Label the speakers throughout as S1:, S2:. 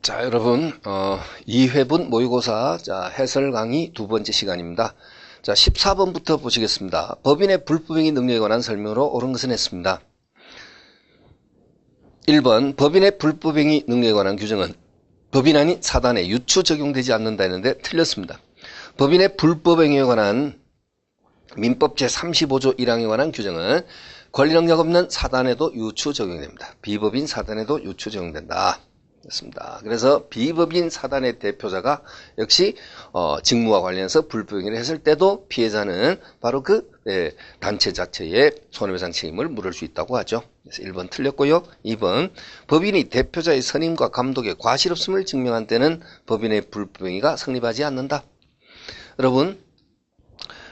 S1: 자, 여러분, 2회분 모의고사 해설 강의 두 번째 시간입니다. 자, 14번부터 보시겠습니다. 법인의 불법행위 능력에 관한 설명으로 옳은 것은 했습니다. 1번, 법인의 불법행위 능력에 관한 규정은 법인 아닌 사단에 유추 적용되지 않는다 했는데 틀렸습니다. 법인의 불법행위에 관한 민법 제35조 1항에 관한 규정은 권리 능력 없는 사단에도 유추 적용됩니다. 비법인 사단에도 유추 적용된다. 습니다. 그래서 비법인 사단의 대표자가 역시 직무와 관련해서 불법행위를 했을 때도 피해자는 바로 그 단체 자체의 손해배상 책임을 물을 수 있다고 하죠. 그래서 1번 틀렸고요. 2번 법인이 대표자의 선임과 감독의 과실 없음을 증명한 때는 법인의 불법행위가 성립하지 않는다. 여러분,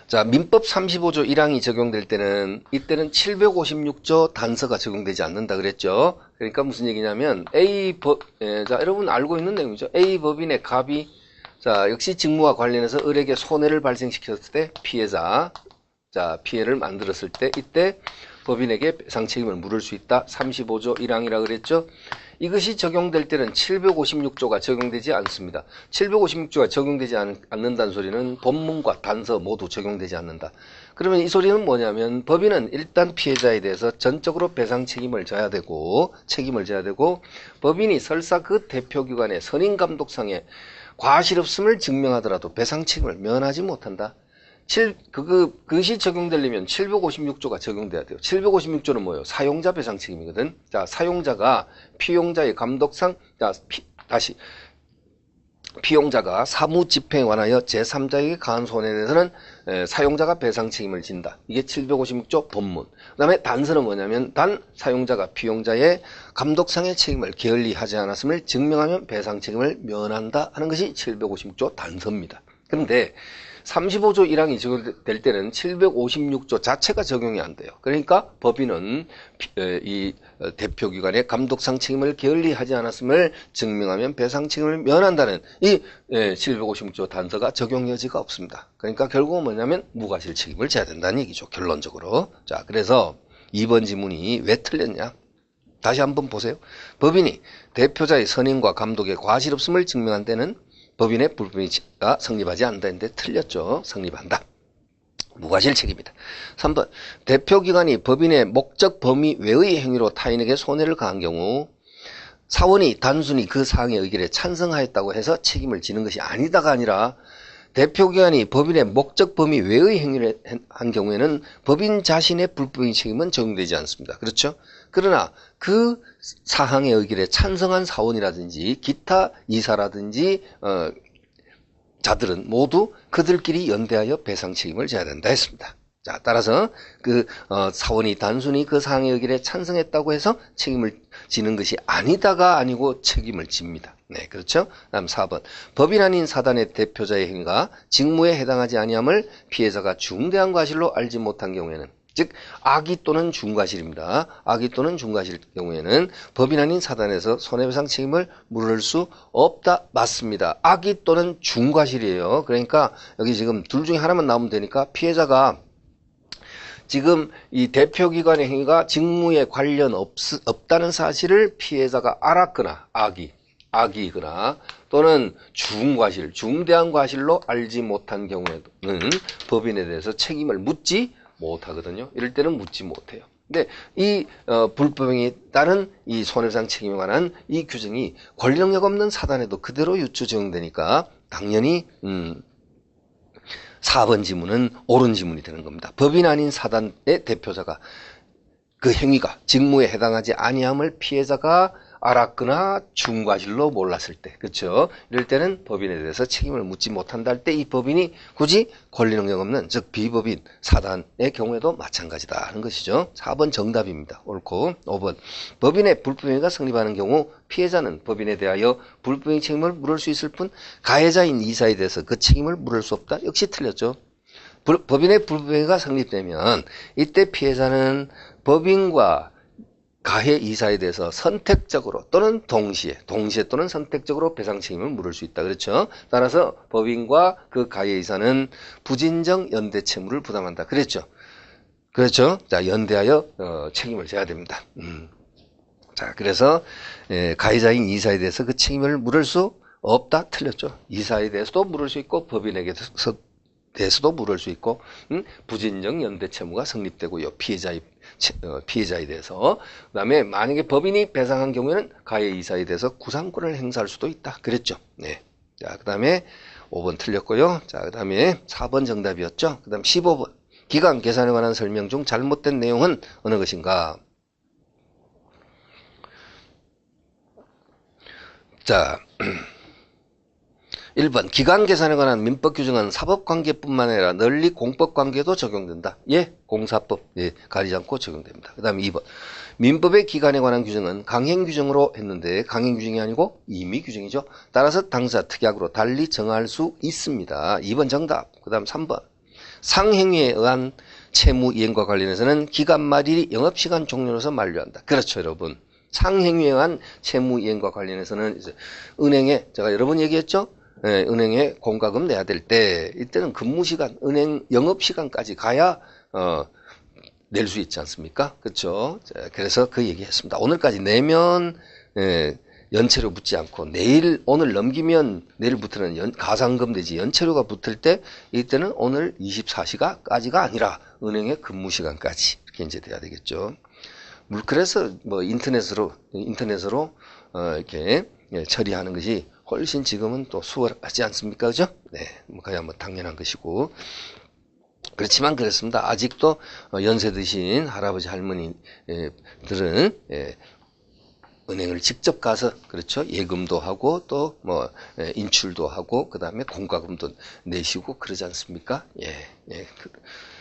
S1: 자, 민법 35조 1항이 적용될 때는 이때는 756조 단서가 적용되지 않는다 그랬죠. 그러니까 무슨 얘기냐면 자, 여러분 알고 있는 내용이죠. A 법인의 갑이 자, 역시 직무와 관련해서 을에게 손해를 발생시켰을 때 피해자, 자, 피해를 만들었을 때 이때 법인에게 배상 책임을 물을 수 있다. 35조 1항이라 그랬죠. 이것이 적용될 때는 756조가 적용되지 않습니다. 756조가 적용되지 않는다는 소리는 본문과 단서 모두 적용되지 않는다. 그러면 이 소리는 뭐냐면 법인은 일단 피해자에 대해서 전적으로 배상 책임을 져야 되고 법인이 설사 그 대표기관의 선임감독상에 과실 없음을 증명하더라도 배상 책임을 면하지 못한다. 그것이 적용되려면 756조가 적용돼야 돼요. 756조는 뭐예요? 사용자 배상 책임이거든. 자, 사용자가 피용자의 감독상, 다시. 피용자가 사무 집행에 관하여 제3자에게 가한 손해에 대해서는 사용자가 배상 책임을 진다. 이게 756조 본문. 그 다음에 단서는 뭐냐면 단 사용자가 피용자의 감독상의 책임을 게을리하지 않았음을 증명하면 배상 책임을 면한다 하는 것이 756조 단서입니다. 그런데 35조 1항이 적용될 때는 756조 자체가 적용이 안 돼요. 그러니까 법인은 이 대표기관의 감독상 책임을 게을리하지 않았음을 증명하면 배상 책임을 면한다는 이 756조 단서가 적용 여지가 없습니다. 그러니까 결국은 뭐냐면 무과실 책임을 져야 된다는 얘기죠. 결론적으로. 자, 그래서 2번 지문이 왜 틀렸냐? 다시 한번 보세요. 법인이 대표자의 선임과 감독의 과실 없음을 증명한 때는 법인의 불법행위가 성립하지 않는다 했는데 틀렸죠. 성립한다. 무과실 책임이다. 3번 대표기관이 법인의 목적 범위 외의 행위로 타인에게 손해를 가한 경우 사원이 단순히 그 사항의 의결에 찬성하였다고 해서 책임을 지는 것이 아니다가 아니라 대표기관이 법인의 목적 범위 외의 행위를 한 경우에는 법인 자신의 불법행위 책임은 적용되지 않습니다. 그렇죠? 그러나 그 사항의 의결에 찬성한 사원이라든지 기타 이사라든지 자들은 모두 그들끼리 연대하여 배상 책임을 져야 된다 했습니다. 자, 따라서 그 사원이 단순히 그 사항의 의결에 찬성했다고 해서 책임을 지는 것이 아니다가 아니고 책임을 집니다. 네, 그렇죠? 다음 4번. 법인 아닌 사단의 대표자의 행위가 직무에 해당하지 아니함을 피해자가 중대한 과실로 알지 못한 경우에는, 즉 악의 또는 중과실입니다. 악의 또는 중과실 경우에는 법인 아닌 사단에서 손해배상 책임을 물을 수 없다. 맞습니다. 악의 또는 중과실이에요. 그러니까 여기 지금 둘 중에 하나만 나오면 되니까 피해자가 지금 이 대표기관의 행위가 직무에 관련 없다는 사실을 피해자가 알았거나 악이거나 또는 중대한 과실로 알지 못한 경우에는 법인에 대해서 책임을 묻지 못하거든요. 이럴 때는 묻지 못해요. 근데 이 불법행위에 따른 이 손해배상 책임에 관한 이 규정이 권리 능력 없는 사단에도 그대로 유추 적용되니까 당연히 4번 지문은 옳은 지문이 되는 겁니다. 법인 아닌 사단의 대표자가 그 행위가 직무에 해당하지 아니함을 피해자가 알았거나 중과실로 몰랐을 때, 그렇죠? 이럴 때는 법인에 대해서 책임을 묻지 못한다 할 때 이 법인이 굳이 권리 능력 없는, 즉 비법인 사단의 경우에도 마찬가지다 하는 것이죠. 4번 정답입니다. 옳고. 5번 법인의 불법행위가 성립하는 경우 피해자는 법인에 대하여 불법행위 책임을 물을 수 있을 뿐 가해자인 이사에 대해서 그 책임을 물을 수 없다. 역시 틀렸죠. 법인의 불법행위가 성립되면 이때 피해자는 법인과 가해 이사에 대해서 선택적으로 또는 동시에 또는 선택적으로 배상 책임을 물을 수 있다. 그렇죠? 따라서 법인과 그 가해 이사는 부진정 연대 채무를 부담한다. 그랬죠? 그렇죠? 자, 연대하여 책임을 져야 됩니다. 자, 그래서 가해자인 이사에 대해서 그 책임을 물을 수 없다. 틀렸죠. 이사에 대해서도 물을 수 있고 법인에게 대해서도 물을 수 있고 부진적 연대 채무가 성립되고요. 피해자에 대해서. 그다음에 만약에 법인이 배상한 경우에는 가해 이사에 대해서 구상권을 행사할 수도 있다. 그랬죠. 네. 자, 그다음에 5번 틀렸고요. 자, 그다음에 4번 정답이었죠. 그다음 15번. 기간 계산에 관한 설명 중 잘못된 내용은 어느 것인가? 자, 1번 기간 계산에 관한 민법 규정은 사법관계뿐만 아니라 널리 공법관계도 적용된다. 예, 공사법 가리지 않고 적용됩니다. 그 다음에 2번 민법의 기간에 관한 규정은 강행규정으로 했는데 강행규정이 아니고 임의규정이죠. 따라서 당사 특약으로 달리 정할 수 있습니다. 2번 정답. 그 다음 3번 상행위에 의한 채무 이행과 관련해서는 기간 말일이 영업시간 종료로서 만료한다. 그렇죠, 여러분. 상행위에 의한 채무 이행과 관련해서는 이제 은행에 제가 여러 번 얘기했죠. 은행에 공과금 내야 될 때 이때는 근무시간, 은행 영업시간까지 가야 낼 수 있지 않습니까? 그렇죠? 그래서 그 얘기했습니다. 오늘까지 내면 연체료 붙지 않고 오늘 넘기면 내일부터는 가상금 내지 연체료가 붙을 때 이때는 오늘 24시간까지가 아니라 은행의 근무시간까지 이렇게 이제 돼야 되겠죠. 그래서 뭐 인터넷으로 이렇게 처리하는 것이 훨씬 지금은 또 수월하지 않습니까? 그죠? 네. 그야 뭐 당연한 것이고. 그렇지만 그렇습니다. 아직도 연세 드신 할아버지 할머니들은 은행을 직접 가서 그렇죠. 예금도 하고 또 뭐 인출도 하고 그다음에 공과금도 내시고 그러지 않습니까?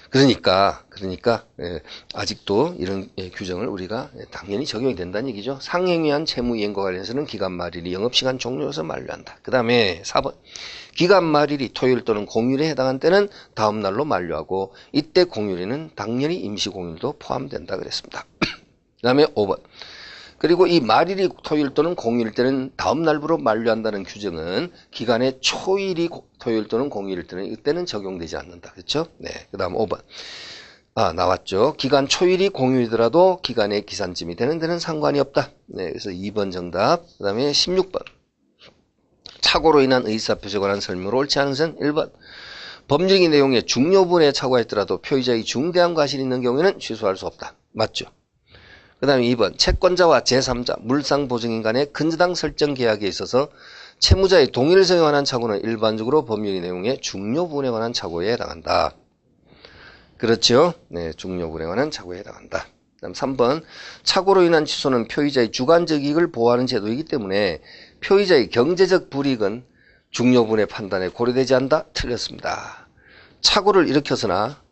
S1: 그러니까 아직도 이런 규정을 우리가 당연히 적용이 된다는 얘기죠. 상행위한 채무 이행과 관련해서는 기간 말일이 영업시간 종료로서 만료한다. 그 다음에 4번 기간 말일이 토요일 또는 공휴일에 해당한 때는 다음 날로 만료하고 이때 공휴일에는 당연히 임시공휴일도 포함된다 그랬습니다. 그 다음에 5번 그리고 이 말일이 토요일 또는 공휴일 때는 다음 날부로 만료한다는 규정은 기간의 초일이 토요일 또는 공휴일 때는 이때는 적용되지 않는다. 그렇죠? 네. 그다음 5번. 나왔죠. 기간 초일이 공휴일이더라도 기간의 기산쯤이 되는 데는 상관이 없다. 네. 그래서 2번 정답. 그다음에 16번. 착오로 인한 의사표시에 관한 설명으로 옳지 않은 것은 1번. 법률의 내용에 중요 부분에 착오했더라도 표의자의 중대한 과실이 있는 경우에는 취소할 수 없다. 맞죠? 그 다음에 2번 채권자와 제3자 물상보증인 간의 근저당 설정 계약에 있어서 채무자의 동일성에 관한 착오는 일반적으로 법률의 내용의 중요 부분에 관한 착오에 해당한다. 그렇죠? 네, 중요 부분에 관한 착오에 해당한다. 그 다음 3번 착오로 인한 취소는 표의자의 주관적 이익을 보호하는 제도이기 때문에 표의자의 경제적 불이익은 중요 부분의 판단에 고려되지 않는다. 틀렸습니다. 착오를 일으켜서나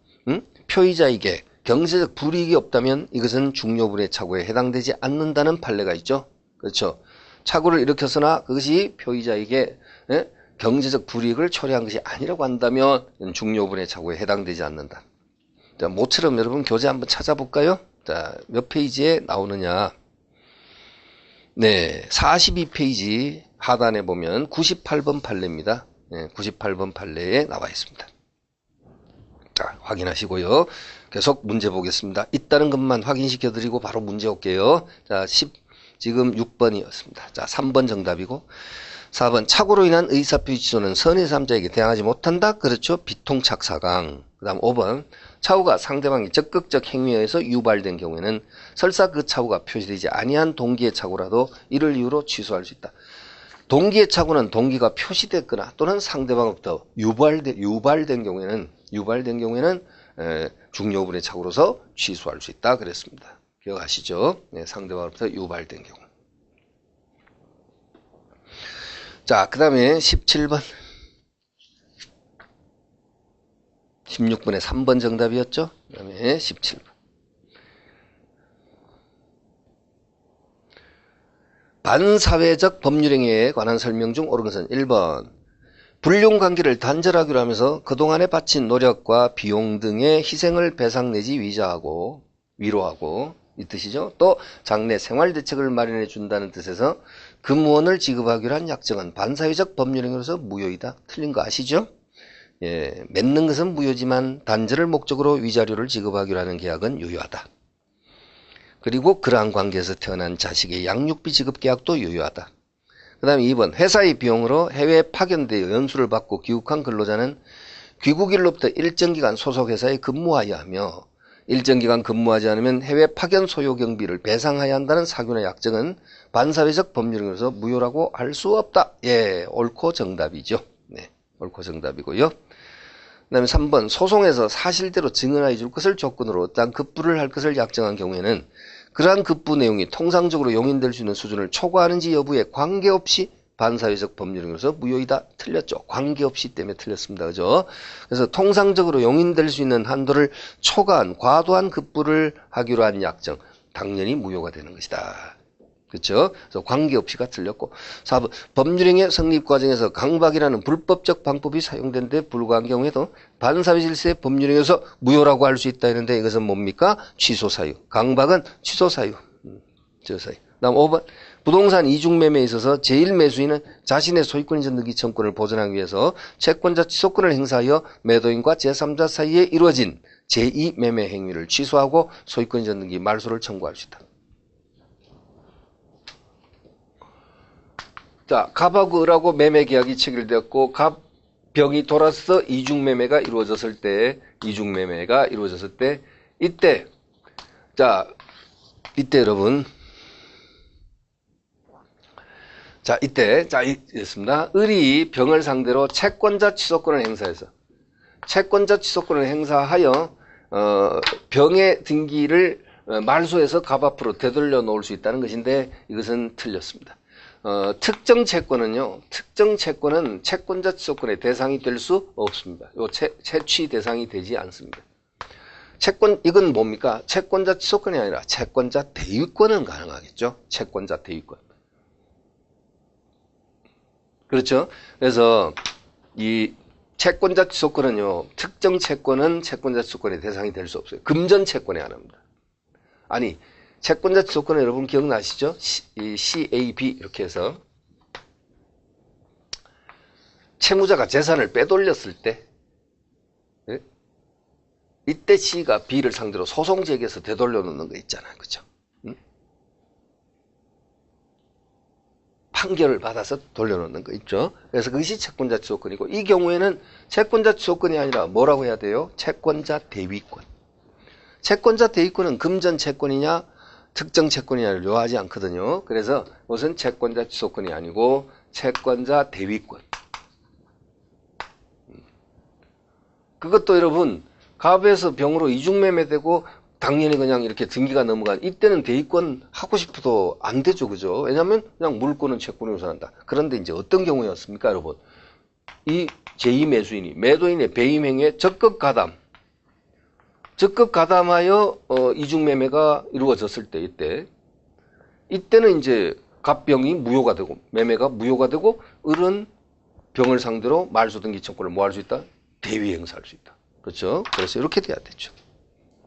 S1: 표의자에게 경제적 불이익이 없다면 이것은 중요분의 착오에 해당되지 않는다는 판례가 있죠. 그렇죠. 착오를 일으켰으나 그것이 표의자에게 경제적 불이익을 초래한 것이 아니라고 한다면 중요분의 착오에 해당되지 않는다. 자, 모처럼 여러분 교재 한번 찾아볼까요? 자, 몇 페이지에 나오느냐. 네, 42페이지 하단에 보면 98번 판례입니다. 네, 98번 판례에 나와 있습니다. 자, 확인하시고요. 계속 문제 보겠습니다. 있다는 것만 확인시켜드리고 바로 문제 올게요. 자, 지금 6번이었습니다. 자, 3번 정답이고 4번 착오로 인한 의사표시 취소는 선의 3자에게 대항하지 못한다. 그렇죠. 비통착 사강. 그 다음 5번 착오가 상대방의 적극적 행위에 의해서 유발된 경우에는 설사 그 착오가 표시되지 아니한 동기의 착오라도 이를 이유로 취소할 수 있다. 동기의 착오는 동기가 표시됐거나 또는 상대방으로부터 유발된 경우에는 중요분의 착오로서 취소할 수 있다 그랬습니다. 기억하시죠? 네, 상대방으로부터 유발된 경우. 자, 그 다음에 17번. 16번에 3번 정답이었죠? 그 다음에 17번. 반사회적 법률행위에 관한 설명 중 옳은 것은 1번. 불륜관계를 단절하기로 하면서 그동안에 바친 노력과 비용 등의 희생을 배상 내지 위로하고 이 뜻이죠. 또 장래 생활대책을 마련해 준다는 뜻에서 금무원을 지급하기로 한 약정은 반사회적 법률행위로서 무효이다. 틀린 거 아시죠? 예, 맺는 것은 무효지만 단절을 목적으로 위자료를 지급하기로 하는 계약은 유효하다. 그리고 그러한 관계에서 태어난 자식의 양육비 지급 계약도 유효하다. 그 다음에 2번 회사의 비용으로 해외에 파견되어 연수를 받고 귀국한 근로자는 귀국일로부터 일정 기간 소속 회사에 근무하여야 하며 일정 기간 근무하지 않으면 해외 파견 소요 경비를 배상해야 한다는 사규나 약정은 반사회적 법률에서 무효라고 할 수 없다. 예, 옳고 정답이죠. 네, 옳고 정답이고요. 그 다음에 3번 소송에서 사실대로 증언하여 줄 것을 조건으로 어떠한 급부를 할 것을 약정한 경우에는 그러한 급부 내용이 통상적으로 용인될 수 있는 수준을 초과하는지 여부에 관계없이 반사회적 법률에서 무효이다. 틀렸죠. 관계없이 때문에 틀렸습니다. 그죠? 그래서 통상적으로 용인될 수 있는 한도를 초과한 과도한 급부를 하기로 한 약정 당연히 무효가 되는 것이다. 그렇죠? 그래서 관계없이가 틀렸고 4번 법률행위 성립 과정에서 강박이라는 불법적 방법이 사용된 데 불과한 경우에도 반사회 질서의 법률행위에서 무효라고 할 수 있다 했는데 이것은 뭡니까? 취소 사유. 강박은 취소 사유. 저 사유. 다음 5번 부동산 이중매매에 있어서 제1매수인은 자신의 소유권 전등기 청구권을 보전하기 위해서 채권자 취소권을 행사하여 매도인과 제3자 사이에 이루어진 제2매매 행위를 취소하고 소유권 전등기 말소를 청구할 수 있다. 자, 갑하고 을하고 매매 계약이 체결되었고 갑, 병이 돌아서 이중매매가 이루어졌을 때 이때 여러분 있습니다. 을이 병을 상대로 채권자 취소권을 행사하여 병의 등기를 말소해서 갑 앞으로 되돌려 놓을 수 있다는 것인데 이것은 틀렸습니다. 특정 채권은 채권자 취소권의 대상이 될 수 없습니다. 채취 대상이 되지 않습니다. 이건 뭡니까? 채권자 취소권이 아니라 채권자 대위권은 가능하겠죠. 채권자 대위권. 그렇죠? 그래서 이 채권자 취소권은요, 특정 채권은 채권자 취소권의 대상이 될 수 없어요. 금전 채권에 한합니다. 아니, 채권자 취소권은 여러분 기억나시죠? 이 CAB 이렇게 해서 채무자가 재산을 빼돌렸을 때 이때 C가 B를 상대로 소송 제기해서 되돌려 놓는 거 있잖아요. 그렇죠? 판결을 받아서 돌려놓는 거 있죠. 그래서 그것이 채권자 취소권이고 이 경우에는 채권자 취소권이 아니라 뭐라고 해야 돼요? 채권자 대위권. 채권자 대위권은 금전 채권이냐 특정 채권이냐를 요하지 않거든요. 그래서 무슨 채권자 취소권이 아니고 채권자 대위권. 그것도 여러분 갑에서 병으로 이중매매되고 당연히 그냥 이렇게 등기가 넘어간 이때는 대위권 하고 싶어도 안 되죠. 그죠? 왜냐하면 그냥 물권은 채권으로 우선한다. 그런데 이제 어떤 경우였습니까 여러분? 이 제2매수인이 매도인의 배임행위에 적극 가담하여 이중매매가 이루어졌을 때 이때는 이제 갑병이 무효가 되고 매매가 무효가 되고 을은 병을 상대로 말소등기 청구를 뭐 할 수 있다? 대위 행사할 수 있다. 그렇죠? 그래서 이렇게 돼야 되죠.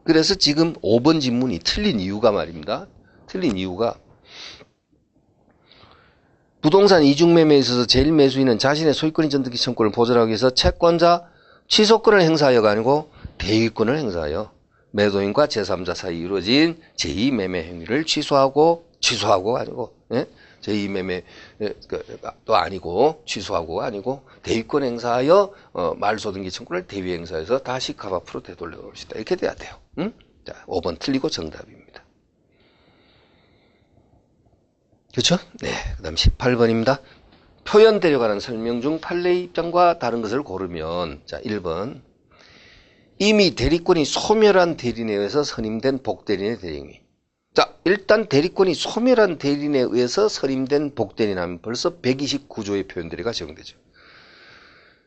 S1: 그래서 지금 5번 질문이 틀린 이유가 말입니다. 틀린 이유가 부동산 이중매매에 있어서 제1매수인은 자신의 소유권 이전 등기 청구를 보전하기 위해서 채권자 취소권을 행사하여가 아니고 대위권을 행사하여 매도인과 제3자 사이 이루어진 제2매매 행위를 취소하고 아니고 제2매매도 아니고 취소하고가 아니고 대위권 행사하여 말소등기 청구를 대위 행사해서 다시 갑 앞으로 되돌려 놓을 수 있다. 이렇게 돼야 돼요. 자, 5번 틀리고 정답입니다. 그렇죠? 네. 그 다음 18번입니다. 표현 데려가는 설명 중 판례의 입장과 다른 것을 고르면 자 1번 이미 대리권이 소멸한 대리인에 의해서 선임된 복대리인의 대행위. 자, 일단 대리권이 소멸한 대리인에 의해서 선임된 복대리인 하면 벌써 129조의 표현들이가 적용되죠.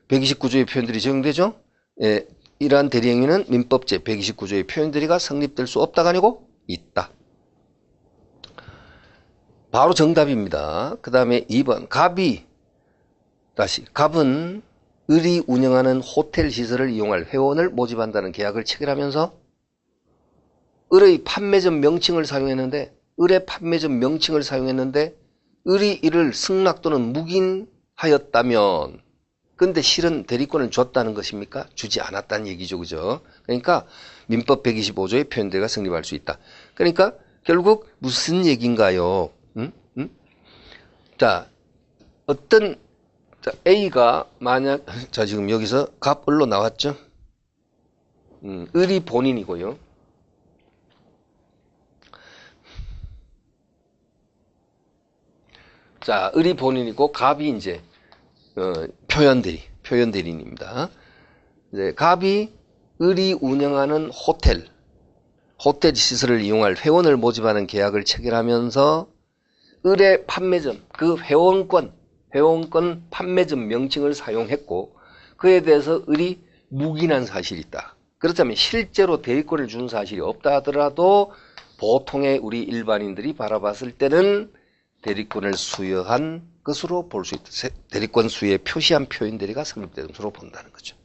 S1: 129조의 표현들이 적용되죠. 예, 이러한 대리행위는 민법제 129조의 표현들이가 성립될 수 없다가 아니고 있다. 바로 정답입니다. 그 다음에 2번 갑은 을이 운영하는 호텔 시설을 이용할 회원을 모집한다는 계약을 체결하면서 을의 판매점 명칭을 사용했는데 을이 이를 승낙 또는 묵인하였다면 근데 실은 대리권을 줬다는 것입니까? 주지 않았다는 얘기죠. 그죠? 그러니까 민법 125조의 표현대가 성립할 수 있다. 그러니까 결국 무슨 얘기인가요? 자, A가 만약, 자, 지금 여기서 값 을로 나왔죠? 을이 본인이고요. 자, 을이 본인이고, 갑이 이제, 표현대리인입니다. 이제, 갑이 을이 운영하는 호텔 시설을 이용할 회원을 모집하는 계약을 체결하면서 을의 판매점, 그 회원권 판매점 명칭을 사용했고 그에 대해서 을이 묵인한 사실이 있다. 그렇다면 실제로 대리권을 준 사실이 없다 하더라도 보통의 우리 일반인들이 바라봤을 때는 대리권을 수여한 것으로 볼 수 있다. 대리권 수여에 표시한 표현대리가 성립되는 것으로 본다는 거죠.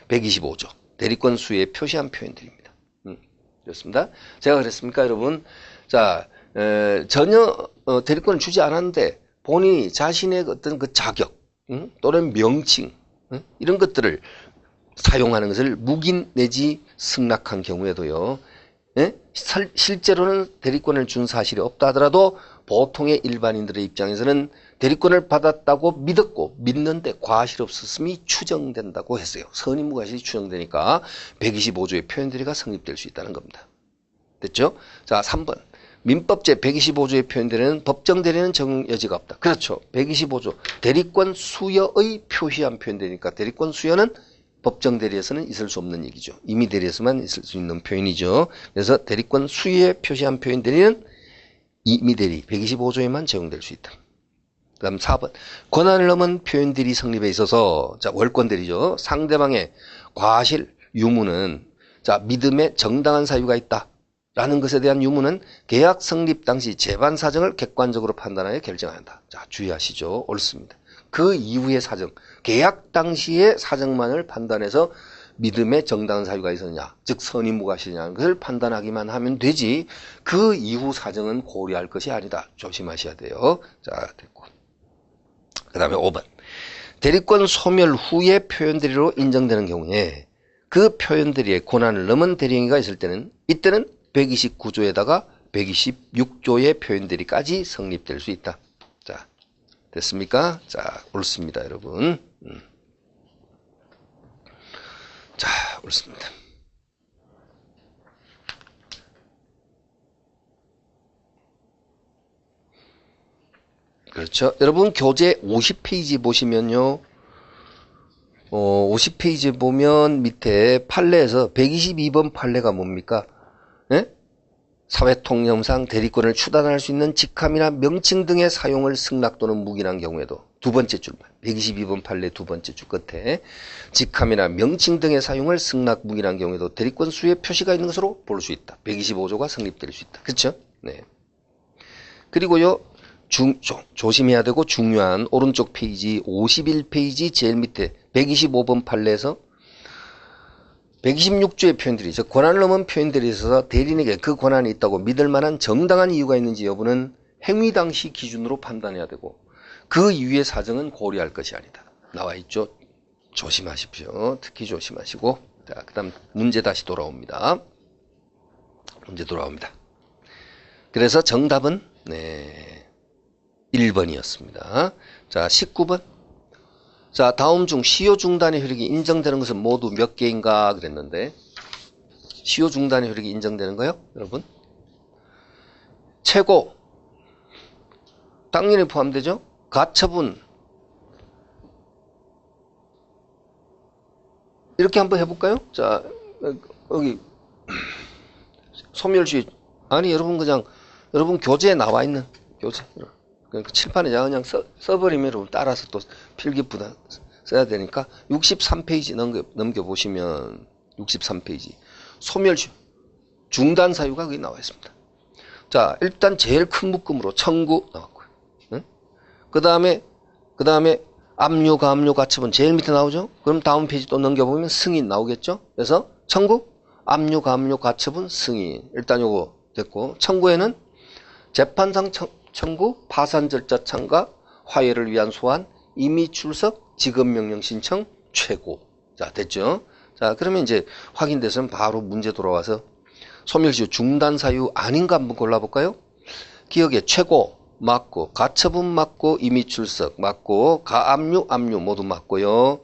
S1: 125조. 대리권 수여에 표시한 표현대리입니다. 그렇습니다. 제가 그랬습니까, 여러분? 자, 전혀 대리권을 주지 않았는데 본인이 자신의 어떤 그 자격 또는 명칭 이런 것들을 사용하는 것을 묵인 내지 승낙한 경우에도요. 실제로는 대리권을 준 사실이 없다 하더라도 보통의 일반인들의 입장에서는 대리권을 받았다고 믿었고 믿는데 과실 없었음이 추정된다고 했어요. 선의무과실이 추정되니까 125조의 표현대리가 성립될 수 있다는 겁니다. 됐죠? 자, 3번. 민법제 125조의 표현대리는 법정 대리는 적용 여지가 없다. 그렇죠. 125조. 대리권 수여의 표시한 표현대리니까 대리권 수여는 법정 대리에서는 있을 수 없는 얘기죠. 임의 대리에서만 있을 수 있는 표현이죠. 그래서 대리권 수여에 표시한 표현 대리는 임의 대리 125조에만 적용될 수 있다. 그 다음 4번. 권한을 넘은 표현 대리 성립에 있어서 자, 월권 대리죠. 상대방의 과실, 유무는 자, 믿음에 정당한 사유가 있다. 라는 것에 대한 유무는 계약 성립 당시 재반 사정을 객관적으로 판단하여 결정한다. 자, 주의하시죠. 옳습니다. 그 이후의 사정, 계약 당시의 사정만을 판단해서 믿음에 정당한 사유가 있었냐, 즉 선의무과실이냐는 것을 판단하기만 하면 되지 그 이후 사정은 고려할 것이 아니다. 조심하셔야 돼요. 자, 됐고. 그 다음에 5번. 대리권 소멸 후에 표현대리로 인정되는 경우에 그 표현대리의 권한을 넘은 대리행위가 있을 때는 이때는 129조에다가 126조의 표현대리까지 성립될 수 있다. 자, 됐습니까? 자, 옳습니다, 여러분. 자, 옳습니다. 그렇죠. 여러분, 교재 50페이지 보시면요. 50페이지 보면 밑에 판례에서 122번 판례가 뭡니까? 예? 사회통념상 대리권을 추단할 수 있는 직함이나 명칭 등의 사용을 승낙 또는 묵인한 경우에도 두 번째 줄만 122번 판례 두 번째 줄 끝에 직함이나 명칭 등의 사용을 승낙 묵인한 경우에도 대리권 수의 표시가 있는 것으로 볼 수 있다. 125조가 성립될 수 있다. 그렇죠? 네. 그리고요. 조심해야 되고 중요한 오른쪽 페이지 51페이지 제일 밑에 125번 판례에서 126조의 표현들이 즉 권한을 넘은 표현들이 있어서 대리인에게 그 권한이 있다고 믿을 만한 정당한 이유가 있는지 여부는 행위 당시 기준으로 판단해야 되고 그 이후의 사정은 고려할 것이 아니다. 나와 있죠. 조심하십시오. 특히 조심하시고. 자, 그다음 문제 다시 돌아옵니다. 문제 돌아옵니다. 그래서 정답은 네, 1번이었습니다. 자, 19번. 자, 다음 중 시효 중단의 효력이 인정되는 것은 모두 몇 개인가 그랬는데 시효 중단의 효력이 인정되는 거요? 여러분? 최고 당연히 포함되죠? 가처분 이렇게 한번 해볼까요? 자, 여기 소멸시 아니 여러분 그냥 여러분 교재에 나와 있는 교재 그러니까 칠판에 그냥 써버리면 여러분 따라서 또 필기부다 써야 되니까 63페이지 넘겨보시면 63페이지 소멸시 중단 사유가 거기 나와 있습니다. 자, 일단 제일 큰 묶음으로 청구 나왔고요. 응? 그 다음에 압류, 가압류, 가처분 제일 밑에 나오죠? 그럼 다음 페이지 또 넘겨보면 승인 나오겠죠? 그래서 청구, 압류, 가압류, 가처분, 승인. 일단 요거 됐고 청구에는 재판상 청구, 파산 절차 참가, 화해를 위한 소환, 임의 출석, 지급명령 신청, 최고. 자, 됐죠? 자, 그러면 이제 확인돼서는 바로 문제 돌아와서 소멸시효 중단 사유 아닌가 한번 골라볼까요? 기억에 최고 맞고, 가처분 맞고, 임의출석 맞고, 가압류, 압류 모두 맞고요.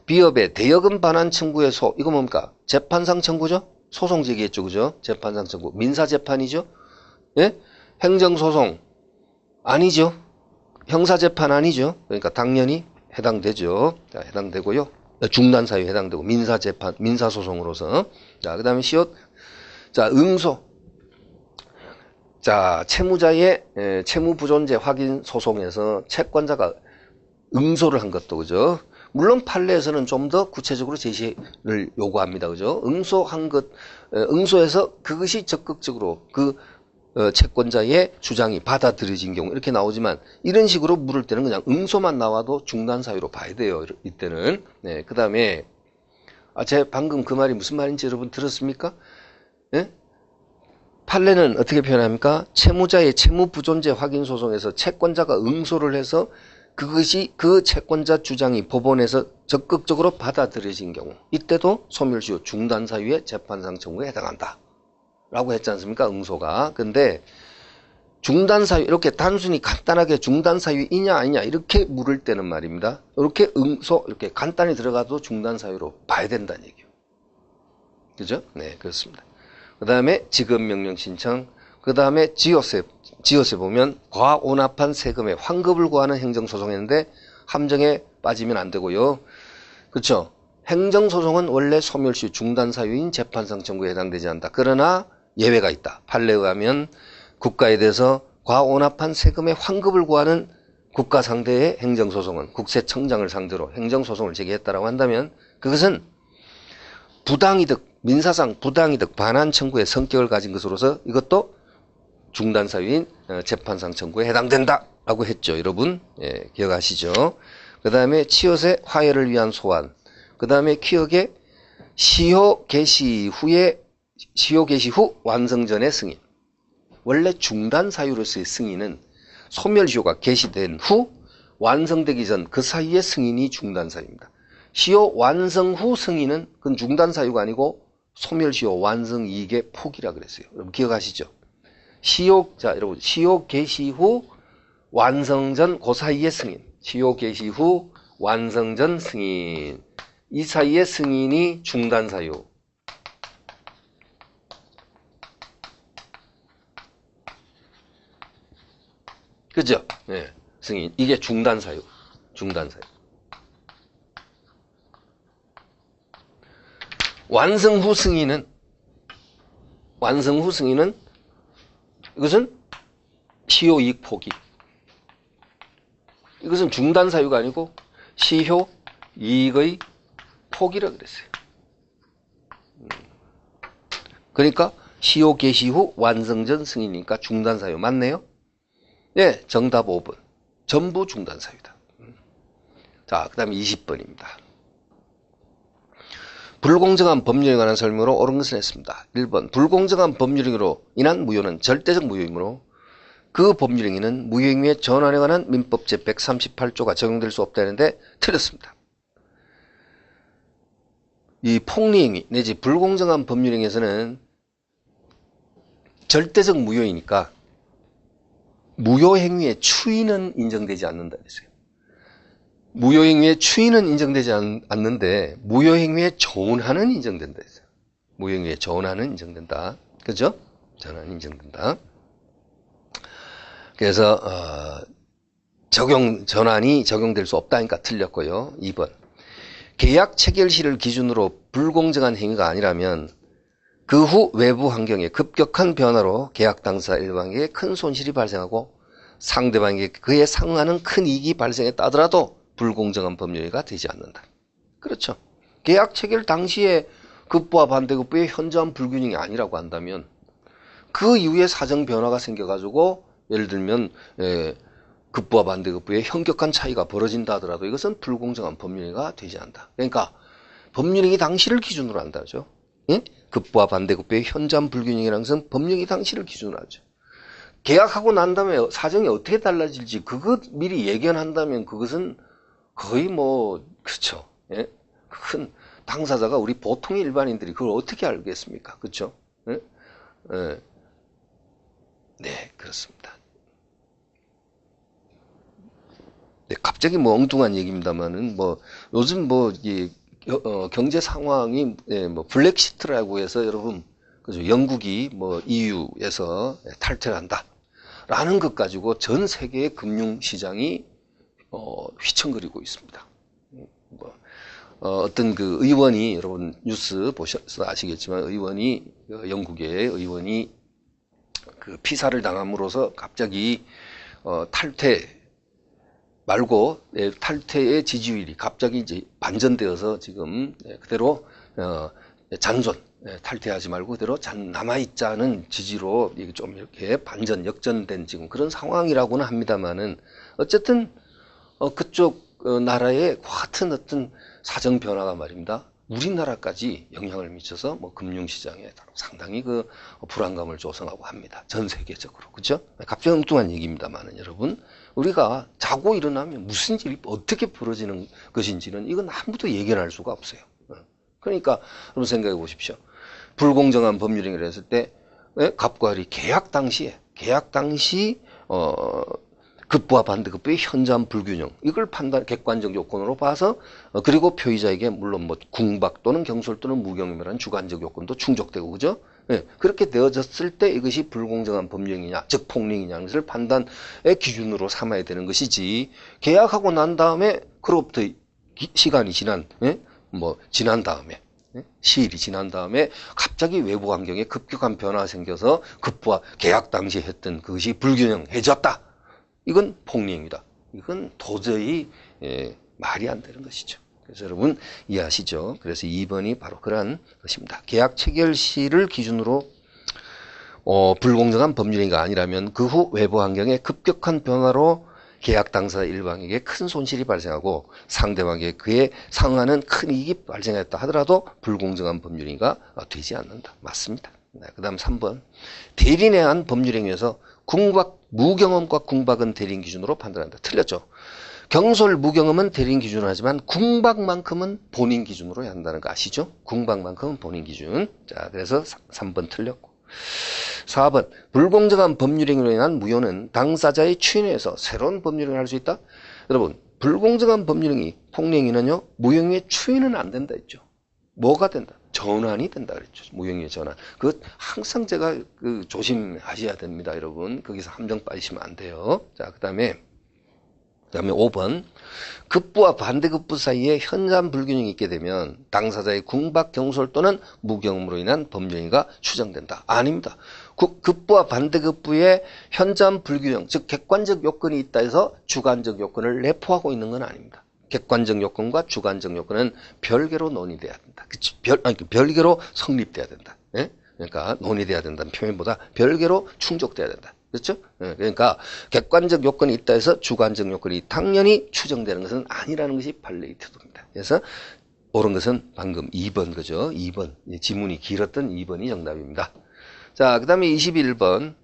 S1: 비협의 대여금 반환 청구의 소, 이거 뭡니까? 재판상 청구죠? 소송 제기했죠, 그죠? 재판상 청구. 민사재판이죠? 예? 행정소송 아니죠? 형사재판 아니죠? 그러니까 당연히 해당되죠. 자, 해당되고요. 중단 사유 해당되고, 민사재판, 민사소송으로서. 자, 그 다음에 시옷. 자, 응소. 자, 채무자의 채무부존재 확인 소송에서 채권자가 응소를 한 것도, 그죠? 물론 판례에서는 좀 더 구체적으로 제시를 요구합니다. 그죠? 응소한 것, 응소해서 그것이 적극적으로 그 채권자의 주장이 받아들여진 경우 이렇게 나오지만, 이런 식으로 물을 때는 그냥 응소만 나와도 중단 사유로 봐야 돼요. 이때는. 네, 그 다음에 제 방금 그 말이 무슨 말인지 여러분 들었습니까? 네? 판례는 어떻게 표현합니까? 채무자의 채무부존재 확인 소송에서 채권자가 응소를 해서 그것이 그 채권자 주장이 법원에서 적극적으로 받아들여진 경우, 이때도 소멸시효 중단 사유의 재판상 청구에 해당한다 라고 했지 않습니까? 응소가. 근데 중단 사유, 이렇게 단순히 간단하게 중단 사유이냐 아니냐 이렇게 물을 때는 말입니다, 이렇게 응소 이렇게 간단히 들어가도 중단 사유로 봐야 된다는 얘기예요. 그죠? 네, 그렇습니다. 그 다음에 지급명령 신청, 그 다음에 지옷에 보면 과온합한 세금의 환급을 구하는 행정소송했는데 함정에 빠지면 안 되고요. 그렇죠? 행정소송은 원래 소멸시효 중단 사유인 재판상 청구에 해당되지 않는다. 그러나 예외가 있다. 판례에 의하면 국가에 대해서 과온합한 세금의 환급을 구하는 국가 상대의 행정소송은 국세청장을 상대로 행정소송을 제기했다라고 한다면 그것은 부당이득, 민사상 부당이득 반환 청구의 성격을 가진 것으로서 이것도 중단 사유인 재판상 청구에 해당된다라고 했죠. 여러분, 예, 기억하시죠? 그 다음에 치옷의 화해를 위한 소환, 그 다음에 기억의 시효 개시 후 완성 전의 승인. 원래 중단 사유로서의 승인은 소멸시효가 개시된 후 완성되기 전 그 사이의 승인이 중단 사유입니다. 시효 완성 후 승인은 그건 중단 사유가 아니고 소멸시효 완성 이익의 포기라 그랬어요. 여러분 기억하시죠? 자, 여러분, 시효 개시 후 완성 전 그 사이의 승인. 시효 개시 후 완성 전 승인. 이 사이의 승인이 중단 사유. 그죠? 네, 승인. 이게 중단 사유. 중단 사유. 완성 후 승인은 이것은 시효 이익 포기. 이것은 중단 사유가 아니고 시효 이익의 포기라 그랬어요. 그러니까 시효 개시 후 완성 전 승인이니까 중단 사유 맞네요? 네, 정답 5번. 전부 중단 사유다. 자, 그 다음에 20번입니다. 불공정한 법률에 관한 설명으로 옳은 것을 했습니다. 1번. 불공정한 법률행위로 인한 무효는 절대적 무효이므로 그 법률행위는 무효행위의 전환에 관한 민법 제138조가 적용될 수 없다는데 틀렸습니다. 이 폭리행위 내지 불공정한 법률행위에서는 절대적 무효이니까 무효행위의 추인은 인정되지 않는다 그랬어요. 무효행위의 추인은 인정되지 않는데 무효행위의 전환은 인정된다 했어요. 무효행위의 전환은 인정된다. 그죠? 전환은 인정된다. 그래서 전환이 적용될 수 없다니까 틀렸고요. 2번. 계약 체결 시를 기준으로 불공정한 행위가 아니라면 그 후 외부 환경의 급격한 변화로 계약 당사 일방에게 큰 손실이 발생하고 상대방에게 그에 상응하는 큰 이익이 발생했다 하더라도 불공정한 법률행위가 되지 않는다. 그렇죠. 계약 체결 당시에 급부와 반대급부의 현저한 불균형이 아니라고 한다면 그 이후에 사정 변화가 생겨가지고 예를 들면 급부와 반대급부의 현격한 차이가 벌어진다 하더라도 이것은 불공정한 법률행위가 되지 않는다. 그러니까 법률행위 당시를 기준으로 한다죠. 예? 급부와 반대급부의 현저한 불균형이라는 것은 법률행위 당시를 기준으로 하죠. 계약하고 난 다음에 사정이 어떻게 달라질지 그것 미리 예견한다면 그것은 거의 그렇죠. 예? 큰 당사자가 우리 보통의 일반인들이 그걸 어떻게 알겠습니까? 그렇죠? 예? 네, 그렇습니다. 네, 갑자기 뭐 엉뚱한 얘기입니다만은 뭐 요즘 뭐 경제 상황이 뭐 블랙시트라고 해서 여러분 그죠? 영국이 뭐 EU에서 탈퇴를 한다라는 것 가지고 전 세계의 금융 시장이 휘청거리고 있습니다. 뭐 어떤 그 의원이 여러분 뉴스 보셔서 아시겠지만 영국의 의원이 그 피살을 당함으로써 갑자기 탈퇴 말고 탈퇴의 지지율이 갑자기 이제 반전되어서 지금 그대로 잔존 탈퇴하지 말고 그대로 남아있자는 지지로 이게 좀 이렇게 반전 역전된 지금 그런 상황이라고는 합니다만은 어쨌든 그쪽 나라의 같은 어떤 사정 변화가 말입니다. 우리나라까지 영향을 미쳐서 뭐 금융시장에 상당히 그 불안감을 조성하고 합니다. 전 세계적으로. 그죠? 갑자기 엉뚱한 얘기입니다만은 여러분, 우리가 자고 일어나면 무슨 일이 어떻게 벌어지는 것인지는 이건 아무도 예견할 수가 없어요. 그러니까 여러분 생각해 보십시오. 불공정한 법률행위를 했을 때 갑과 을이 계약 당시 급부와 반대급부의 현저한 불균형 이걸 객관적 요건으로 봐서 그리고 표의자에게 물론 뭐 궁박 또는 경솔 또는 무경험이라는 주관적 요건도 충족되고 그죠? 그렇게 되어졌을 때 이것이 불공정한 법령이냐 즉 폭력이냐는 것을 판단의 기준으로 삼아야 되는 것이지 계약하고 난 다음에 그로부터 시간이 지난 다음에 시일이 지난 다음에 갑자기 외부 환경에 급격한 변화가 생겨서 급부와 계약 당시에 했던 그것이 불균형해졌다. 이건 폭력입니다. 이건 도저히 말이 안 되는 것이죠. 그래서 여러분 이해하시죠? 그래서 2번이 바로 그러한 것입니다. 계약 체결 시를 기준으로 불공정한 법률행위가 아니라면 그 후 외부 환경의 급격한 변화로 계약 당사 일방에게 큰 손실이 발생하고 상대방에게 그에 상응하는 큰 이익이 발생했다 하더라도 불공정한 법률행위가 되지 않는다. 맞습니다. 그 다음 3번 대리인에 의한 법률행위에서 무경험과 궁박은 대리인 기준으로 판단한다. 틀렸죠. 경솔, 무경험은 대리인 기준으로 하지만 궁박만큼은 본인 기준으로 해야 한다는 거 아시죠? 궁박만큼은 본인 기준. 자, 그래서 3번 틀렸고. 4번 불공정한 법률행위로 인한 무효는 당사자의 추인에서 새로운 법률행위를 할 수 있다. 여러분 불공정한 법률행위, 폭력행위는요 무효행위의 추인은 안 된다 했죠. 뭐가 된다? 전환이 된다 그랬죠. 무효행위의 전환. 그것 항상 제가 조심하셔야 됩니다, 여러분. 거기서 함정 빠지시면 안 돼요. 자, 그다음에 5번 급부와 반대급부 사이에 현저한 불균형이 있게 되면 당사자의 궁박, 경솔 또는 무경험으로 인한 법률행위가 추정된다. 아닙니다. 급부와 반대급부의 현저한 불균형, 즉 객관적 요건이 있다 해서 주관적 요건을 내포하고 있는 건 아닙니다. 객관적 요건과 주관적 요건은 별개로 논의돼야 된다. 별개로 성립돼야 된다. 예? 그러니까 논의돼야 된다는 표현보다 별개로 충족돼야 된다. 그렇죠? 그러니까 객관적 요건이 있다 해서 주관적 요건이 당연히 추정되는 것은 아니라는 것이 판례이태도입니다. 그래서 옳은 것은 방금 2번 그죠? 2번 지문이 길었던 2번이 정답입니다. 자, 그 다음에 21번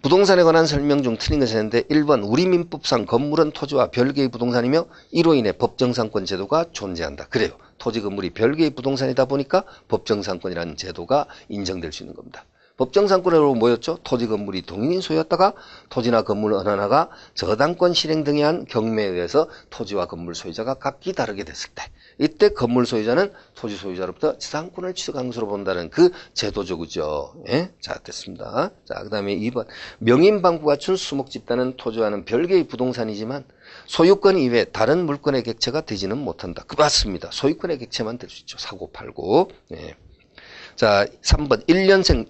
S1: 부동산에 관한 설명 중 틀린 것이 있는데 1번 우리 민법상 건물은 토지와 별개의 부동산이며 이로 인해 법정상권 제도가 존재한다. 그래요. 토지 건물이 별개의 부동산이다 보니까 법정상권이라는 제도가 인정될 수 있는 겁니다. 법정상권으로 뭐였죠? 토지 건물이 동인이 소유였다가 토지나 건물 어느 하나가 저당권 실행 등에 의한 경매에 의해서 토지와 건물 소유자가 각기 다르게 됐을 때 이때 건물 소유자는 토지 소유자로부터 지상권을 취득한 것으로 본다는 그 제도적이죠. 예? 자, 됐습니다. 자, 그 다음에 2번 명인방부 갖춘 수목집단은 토지와는 별개의 부동산이지만 소유권 이외에 다른 물권의 객체가 되지는 못한다. 그 맞습니다. 소유권의 객체만 될 수 있죠. 사고 팔고. 예. 자, 3번 1년생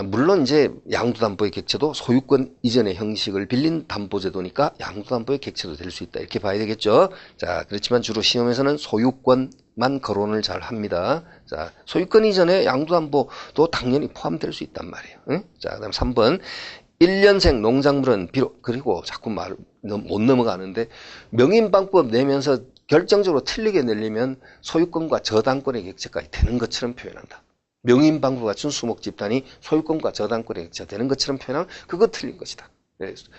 S1: 물론 이제 양도담보의 객체도 소유권 이전의 형식을 빌린 담보제도니까 양도담보의 객체도 될 수 있다. 이렇게 봐야 되겠죠. 자, 그렇지만 주로 시험에서는 소유권만 거론을 잘 합니다. 자, 소유권 이전에 양도담보도 당연히 포함될 수 있단 말이에요. 응? 자, 그다음 3번 1년생 농작물은 비록 그리고 자꾸 못 넘어가는데 명인방법 내면서 결정적으로 틀리게 내리면 소유권과 저당권의 객체까지 되는 것처럼 표현한다. 명인방부 갖춘 수목집단이 소유권과 저당권의 객체가 되는 것처럼 표현하면 그거 틀린 것이다.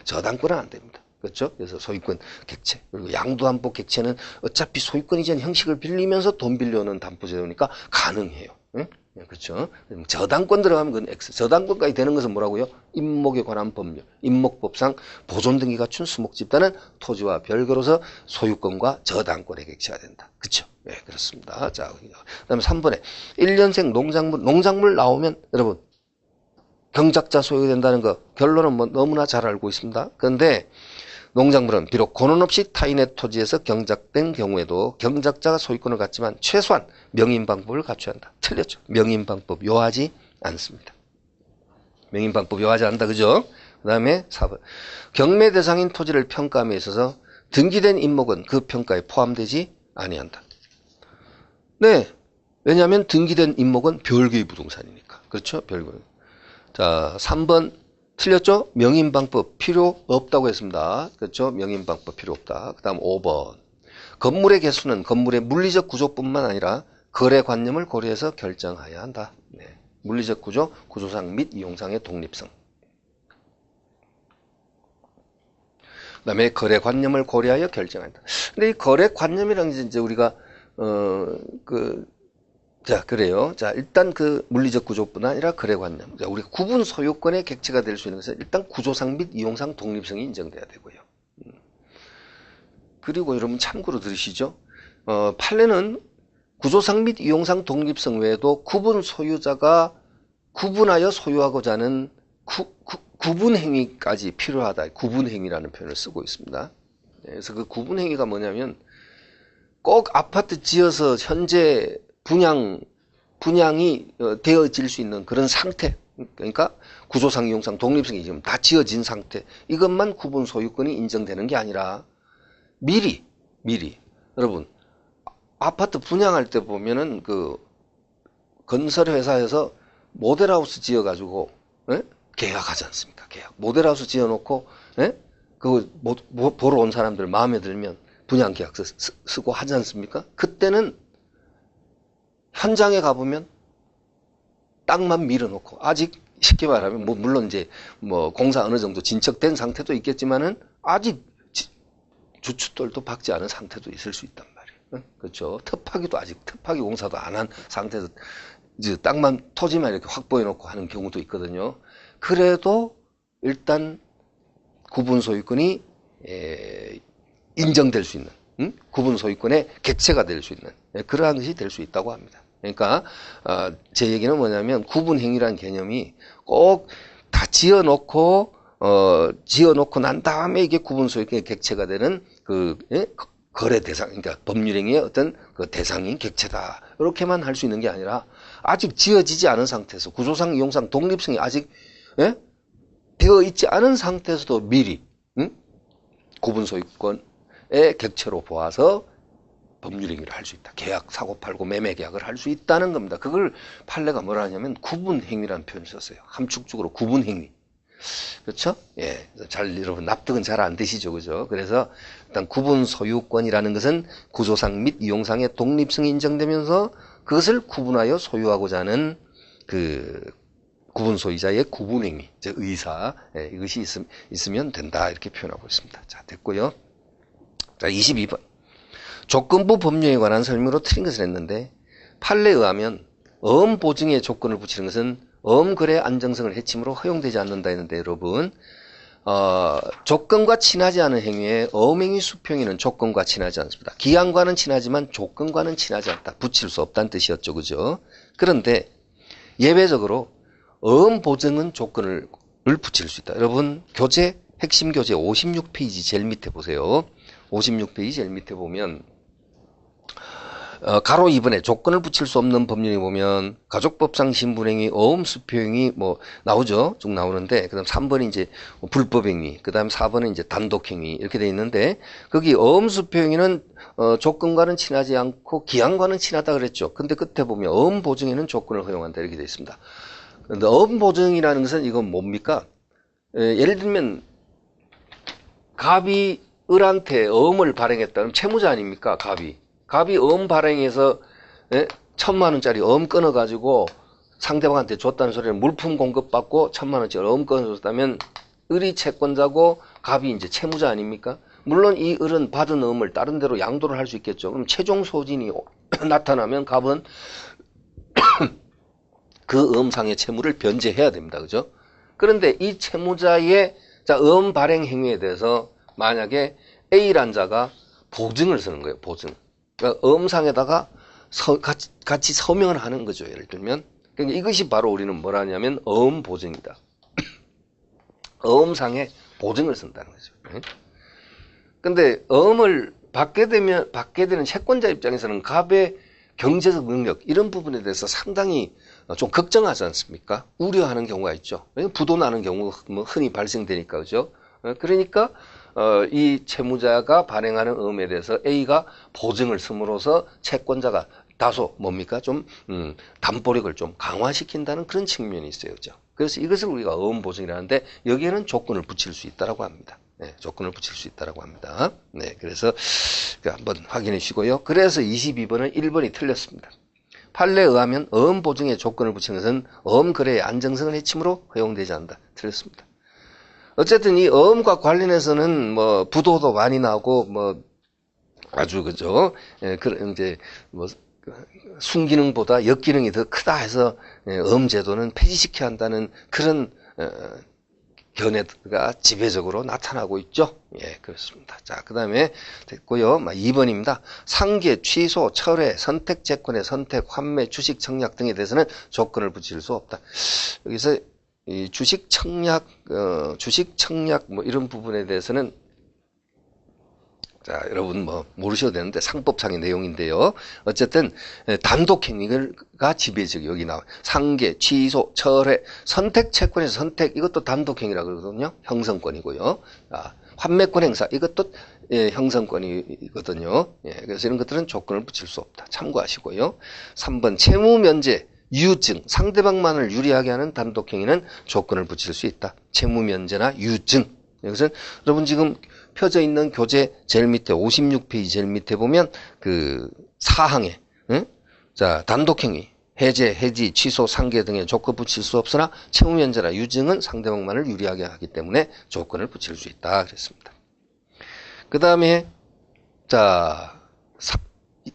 S1: 저당권은 안 됩니다. 그렇죠? 그래서 소유권 객체 그리고 양도담보 객체는 어차피 소유권 이전 형식을 빌리면서 돈 빌려오는 담보제도니까 가능해요. 응? 그렇죠? 저당권 들어가면 그건 X. 저당권까지 되는 것은 뭐라고요? 임목에 관한 법률. 임목법상 보존 등기 갖춘 수목 집단은 토지와 별개로서 소유권과 저당권에 객체가 된다. 그렇죠? 네, 그렇습니다. 자, 그다음에 3번에 1년생 농작물 나오면 여러분 경작자 소유된다는 거 결론은 뭐 너무나 잘 알고 있습니다. 그런데 농작물은 비록 권한 없이 타인의 토지에서 경작된 경우에도 경작자가 소유권을 갖지만 최소한 명인방법을 갖춰야 한다. 틀렸죠. 명인방법 요하지 않습니다. 명인방법 요하지 않는다. 그죠? 그 다음에 4번. 경매 대상인 토지를 평가함에 있어서 등기된 임목은 그 평가에 포함되지 아니한다. 네. 왜냐하면 등기된 임목은 별개의 부동산이니까. 그렇죠? 별개. 자, 3번. 틀렸죠? 명인방법 필요 없다고 했습니다. 그렇죠? 명인방법 필요 없다. 그 다음 5번. 건물의 개수는 건물의 물리적 구조뿐만 아니라 거래관념을 고려해서 결정해야 한다. 네. 물리적 구조, 구조상 및 이용상의 독립성. 그 다음에 거래관념을 고려하여 결정한다. 근데 이 거래관념이라는 게 이제 우리가, 자, 그래요. 자, 일단 그 물리적 구조뿐 아니라 거래관념. 자, 우리가 구분 소유권의 객체가 될 수 있는 것은 일단 구조상 및 이용상 독립성이 인정돼야 되고요. 그리고 여러분 참고로 들으시죠. 판례는 구조상 및 이용상 독립성 외에도 구분 소유자가 구분하여 소유하고자 하는 구분행위까지 필요하다. 구분행위라는 표현을 쓰고 있습니다. 그래서 그 구분행위가 뭐냐면 꼭 아파트 지어서 현재 분양이 되어질 수 있는 그런 상태. 그러니까 구조상, 이용상, 독립성이 지금 다 지어진 상태. 이것만 구분 소유권이 인정되는 게 아니라 미리 여러분 아파트 분양할 때 보면은 그 건설회사에서 모델하우스 지어가지고 계약하지 않습니까? 계약. 모델하우스 지어놓고 그거 보러 온 사람들 마음에 들면 분양 계약서 쓰고 하지 않습니까? 그때는 현장에 가보면 땅만 밀어놓고 아직 쉽게 말하면 뭐 물론 이제 뭐 공사 어느 정도 진척된 상태도 있겠지만은 아직 주춧돌도 박지 않은 상태도 있을 수 있단 말이에요. 그렇죠? 특파기 공사도 안 한 상태에서 이제 땅만 토지만 이렇게 확보해 놓고 하는 경우도 있거든요. 그래도 일단 구분 소유권이 인정될 수 있는 구분 소유권의 객체가 될 수 있는 그러한 것이 될 수 있다고 합니다. 그러니까 제 얘기는 뭐냐면 구분행위라는 개념이 꼭 다 지어놓고 난 다음에 이게 구분 소유권의 객체가 되는 그 거래 대상, 그러니까 법률행위의 어떤 그 대상인 객체다. 이렇게만 할 수 있는 게 아니라 아직 지어지지 않은 상태에서 구조상, 이용상, 독립성이 아직 되어 있지 않은 상태에서도 미리 구분 소유권의 객체로 보아서 법률행위를 할 수 있다. 계약, 사고 팔고 매매 계약을 할 수 있다는 겁니다. 그걸 판례가 뭐라 하냐면 구분행위라는 표현을 썼어요. 함축적으로 구분행위. 그렇죠? 예. 여러분 납득은 잘 안 되시죠. 그죠? 그래서 일단 구분 소유권이라는 것은 구조상 및 이용상의 독립성이 인정되면서 그것을 구분하여 소유하고자 하는 그 구분 소유자의 구분행위, 즉 의사, 이것이 있으면 된다. 이렇게 표현하고 있습니다. 자, 됐고요. 자, 22번. 조건부 법률에 관한 설명으로 틀린 것을 했는데 판례에 의하면 어음보증의 조건을 붙이는 것은 어음거래 안정성을 해침으로 허용되지 않는다 했는데 여러분 조건과 친하지 않은 행위에 어음행위 수평행위는 조건과 친하지 않습니다. 기한과는 친하지만 조건과는 친하지 않다. 붙일 수 없다는 뜻이었죠. 그죠? 그런데 예외적으로 어음보증은 조건을 붙일 수 있다. 여러분 핵심 교재 56페이지 제일 밑에 보세요. 56페이지 제일 밑에 보면 가로 2번에 조건을 붙일 수 없는 법률에 보면 가족법상 신분행위, 어음수표행위 뭐 나오죠. 쭉 나오는데 그다음 3번이 이제 불법행위, 그다음 4번은 이제 단독행위 이렇게 돼 있는데 거기 어음수표행위는 조건과는 친하지 않고 기한과는 친하다 그랬죠. 근데 끝에 보면 어음보증에는 조건을 허용한다 이렇게 돼 있습니다. 근데 어음보증이라는 것은 이건 뭡니까? 예를 들면 갑이 을한테 어음을 발행했다면 채무자 아닙니까? 갑이 어음 발행해서 1,000만 원짜리 어음 끊어가지고 상대방한테 줬다는 소리는 물품 공급받고 1,000만 원짜리 어음 끊어줬다면 을이 채권자고 갑이 이제 채무자 아닙니까? 물론 이 을은 받은 어음을 다른 데로 양도를 할 수 있겠죠. 그럼 최종 소진이 나타나면 갑은 그 음상의 채무를 변제해야 됩니다. 그죠? 그런데 이 채무자의 음 발행 행위에 대해서 만약에 A란 자가 보증을 쓰는 거예요. 보증. 그러니까 음상에다가 같이 서명을 하는 거죠. 예를 들면. 그러니까 이것이 바로 우리는 뭐라 하냐면 보증이다. 음상에 보증을 쓴다는 거죠. 근데 음을 받게 되는 채권자 입장에서는 갑의 경제적 능력 이런 부분에 대해서 상당히 좀 걱정하지 않습니까? 우려하는 경우가 있죠. 부도나는 경우가 뭐 흔히 발생되니까 그죠? 그러니까 이 채무자가 발행하는 음에 대해서 A가 보증을 씀으로써 채권자가 다소 뭡니까? 좀 담보력을 좀 강화시킨다는 그런 측면이 있어요. 그죠? 그래서 이것을 우리가 보증이라는데 여기에는 조건을 붙일 수 있다라고 합니다. 네, 조건을 붙일 수 있다라고 합니다. 네, 그래서 한번 확인해 주시고요. 그래서 22번은 1번이 틀렸습니다. 판례에 의하면 보증에 조건을 붙이는 것은 거래의 안정성을 해침으로 허용되지 않는다. 틀렸습니다. 어쨌든 이 과 관련해서는 뭐 부도도 많이 나오고 뭐 아주 그죠? 예, 이제 뭐 순기능보다 역기능이 더 크다 해서 제도는 폐지시켜야 한다는 그런 견해가 지배적으로 나타나고 있죠. 예, 그렇습니다. 자, 그 다음에 됐고요. 2번입니다. 상계, 취소, 철회, 선택 채권의 선택, 환매, 주식 청약 등에 대해서는 조건을 붙일 수 없다. 여기서 이 주식 청약 뭐 이런 부분에 대해서는 자, 여러분 뭐 모르셔도 되는데 상법상의 내용인데요. 어쨌든 단독행위가 지배적 여기 나와요. 상계, 취소, 철회, 선택 채권에서 선택 이것도 단독행위라고 그러거든요. 형성권이고요. 환매권 행사 이것도 형성권이거든요. 예, 그래서 이런 것들은 조건을 붙일 수 없다. 참고하시고요. 3번 채무 면제, 유증, 상대방만을 유리하게 하는 단독행위는 조건을 붙일 수 있다. 채무 면제나 유증. 여기서 여러분 지금 펴져 있는 교재 제일 밑에 56페이지 제일 밑에 보면 그 사항에 자 단독행위, 해제, 해지, 취소, 상계 등의 조건 붙일 수 없으나 채무 면제나 유증은 상대방만을 유리하게 하기 때문에 조건을 붙일 수 있다 그랬습니다. 그 다음에 자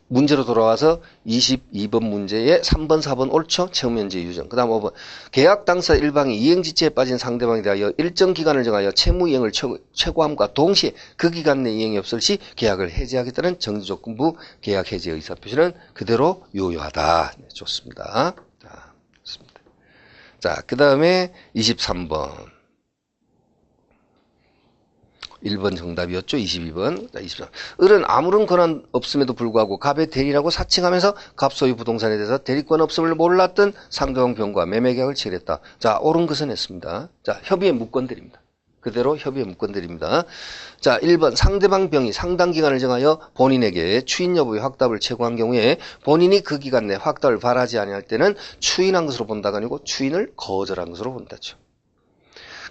S1: 문제로 돌아와서 22번 문제에 3번, 4번 옳죠? 채무면제 유증. 그 다음 5번. 계약 당사 일방이 이행지체에 빠진 상대방에 대하여 일정 기간을 정하여 채무이행을 최고함과 동시에 그 기간 내 이행이 없을 시 계약을 해지하겠다는 정지조건부 계약 해지 의사표시는 그대로 유효하다. 네, 좋습니다. 자, 좋습니다. 자, 그 다음에 23번. 1번 정답이었죠. 22번. 23. 을은 아무런 권한 없음에도 불구하고 갑의 대리라고 사칭하면서 갑 소유 부동산에 대해서 대리권 없음을 몰랐던 상대방 병과 매매 계약을 체결했다. 자, 옳은 것은 했습니다. 자, 협의의 무권대리입니다. 그대로 협의의 무권대리입니다. 자, 1번 상대방 병이 상당 기간을 정하여 본인에게 추인 여부의 확답을 check한 경우에 본인이 그 기간 내 확답을 바라지 아니할 때는 추인한 것으로 본다가 아니고 추인을 거절한 것으로 본다죠.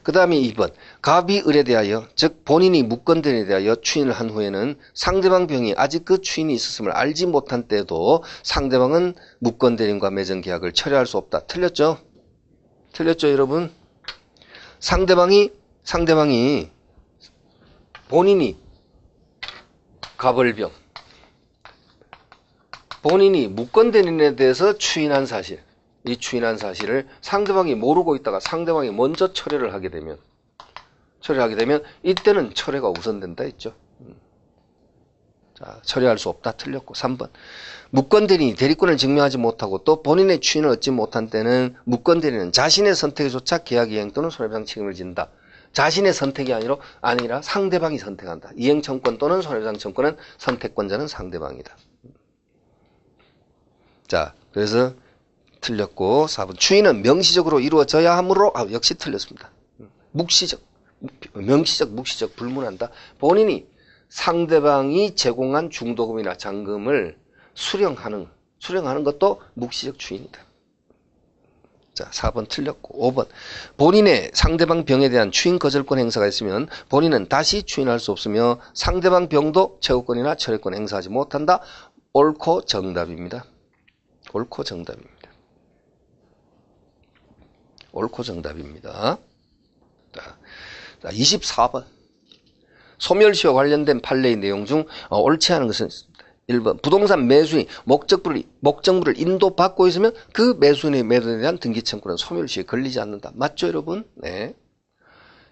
S1: 그 다음에 2번 갑이 을에 대하여 즉 본인이 무권대리에 대하여 추인을 한 후에는 상대방 병이 아직 그 추인이 있었음을 알지 못한 때에도 상대방은 무권대리인과 맺은 계약을 철회할 수 없다. 틀렸죠? 틀렸죠 여러분? 상대방이 본인이 갑을병 본인이 무권대리인에 대해서 추인한 사실 이 추인한 사실을 상대방이 모르고 있다가 상대방이 먼저 철회를 하게 되면 이때는 철회가 우선된다 했죠. 자, 철회할 수 없다 틀렸고 3번 무권대리인이 대리권을 증명하지 못하고 또 본인의 추인을 얻지 못한 때는 무권대리인은 자신의 선택에조차 계약 이행 또는 손해배상 책임을 진다. 자신의 선택이 아니라 상대방이 선택한다. 이행청권 또는 손해배상 청권은 선택권자는 상대방이다. 자, 그래서 틀렸고 4번 추인은 명시적으로 이루어져야 하므로 역시 틀렸습니다. 명시적 불문한다. 본인이 상대방이 제공한 중도금이나 잔금을 수령하는 것도 묵시적 추인이다. 자, 4번 틀렸고 5번 본인의 상대방 병에 대한 추인 거절권 행사가 있으면 본인은 다시 추인할 수 없으며 상대방 병도 채권이나 철회권 행사하지 못한다. 옳고 정답입니다. 옳고 정답입니다. 자, 24번. 소멸시와 관련된 판례의 내용 중 옳지 않은 것은 1번 부동산 매수인이 목적물을 인도받고 있으면 그 매수인의 매도에 대한 등기 청구는 소멸시효에 걸리지 않는다. 맞죠 여러분? 네.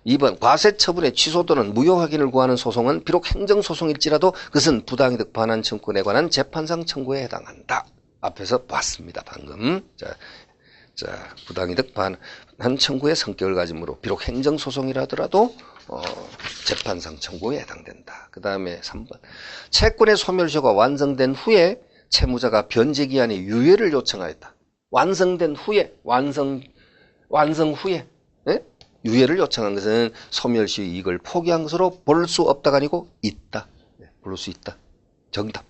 S1: 2번 과세 처분의 취소 또는 무효 확인을 구하는 소송은 비록 행정소송일지라도 그것은 부당이득 반환 청구에 관한 재판상 청구에 해당한다. 앞에서 봤습니다. 방금. 자, 부당이득 반환 청구의 성격을 가지므로 비록 행정소송이라더라도 재판상 청구에 해당된다. 그 다음에 3번 채권의 소멸시효가 완성된 후에 채무자가 변제기한의 유예를 요청하였다. 완성된 후에 완성 후에 네? 유예를 요청한 것은 소멸시효 이익을 포기한 것으로 볼 수 없다가 아니고 있다. 네, 볼 수 있다. 정답.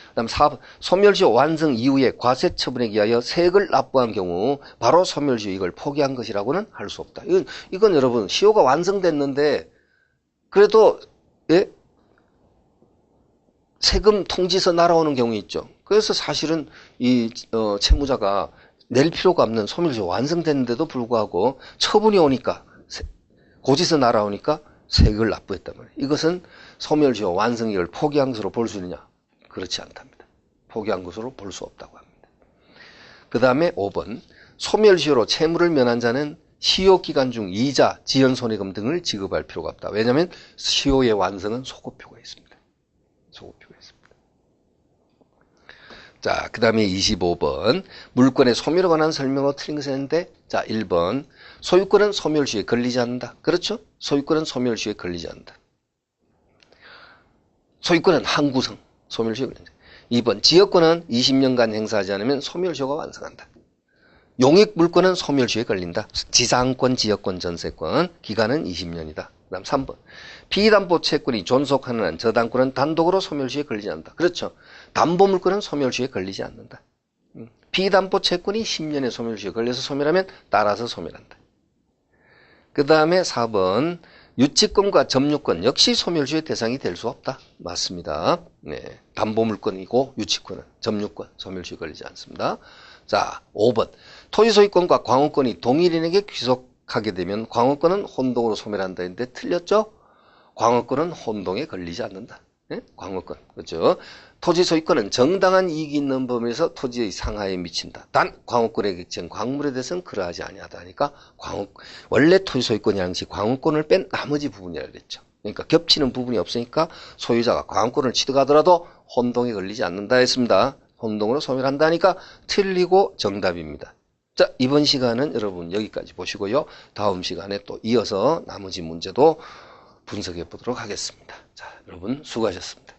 S1: 그 다음 4번 소멸시효 완성 이후에 과세 처분에 기하여 세액을 납부한 경우 바로 소멸시효 이익을 포기한 것이라고는 할 수 없다. 이건 여러분 시효가 완성됐는데 그래도 예? 세금 통지서 날아오는 경우 있죠. 그래서 사실은 이 채무자가 낼 필요가 없는 소멸시효 완성됐는데도 불구하고 처분이 오니까 고지서 날아오니까 세액을 납부했단 말이에요. 이것은 소멸시효 완성 이익을 포기한 것으로 볼 수 있느냐? 그렇지 않답니다. 포기한 것으로 볼 수 없다고 합니다. 그 다음에 5번 소멸시효로 채무를 면한 자는 시효기간 중 이자, 지연손해금 등을 지급할 필요가 없다. 왜냐하면 시효의 완성은 소급표가 있습니다. 소급표가 있습니다. 자, 그 다음에 25번 물권의 소멸에 관한 설명으로 틀린 것이 있는데 자, 1번 소유권은 소멸시효에 걸리지 않는다. 그렇죠? 소유권은 소멸시효에 걸리지 않는다. 소유권은 항구성, 소멸시효에 걸린다. 2번 지역권은 20년간 행사하지 않으면 소멸시효가 완성한다. 용익물권은 소멸시효에 걸린다. 지상권, 지역권, 전세권 기간은 20년이다. 그 다음 3번 피담보 채권이 존속하는 한 저당권은 단독으로 소멸시효에 걸리지 않는다. 그렇죠. 담보물권은 소멸시효에 걸리지 않는다. 피담보 채권이 10년의 소멸시효에 걸려서 소멸하면 따라서 소멸한다. 그 다음에 4번 유치권과 점유권 역시 소멸시효의 대상이 될 수 없다. 맞습니다. 네, 담보물권이고 유치권은 점유권 소멸시효에 걸리지 않습니다. 자, 5번 토지소유권과 광호권이 동일인에게 귀속하게 되면 광호권은 혼동으로 소멸한다 했는데 틀렸죠? 광호권은 혼동에 걸리지 않는다. 네? 광호권 그렇죠? 토지소유권은 정당한 이익이 있는 범위에서 토지의 상하에 미친다. 단 광호권에 객체한 광물에 대해서는 그러하지 아니하다 하니까 원래 토지소유권이라는 것이 광호권을 뺀 나머지 부분이라 그랬죠. 그러니까 겹치는 부분이 없으니까 소유자가 광호권을 취득하더라도 혼동에 걸리지 않는다 했습니다. 혼동으로 소멸한다니까 틀리고 정답입니다. 자, 이번 시간은 여러분 여기까지 보시고요. 다음 시간에 또 이어서 나머지 문제도 분석해 보도록 하겠습니다. 자, 여러분 수고하셨습니다.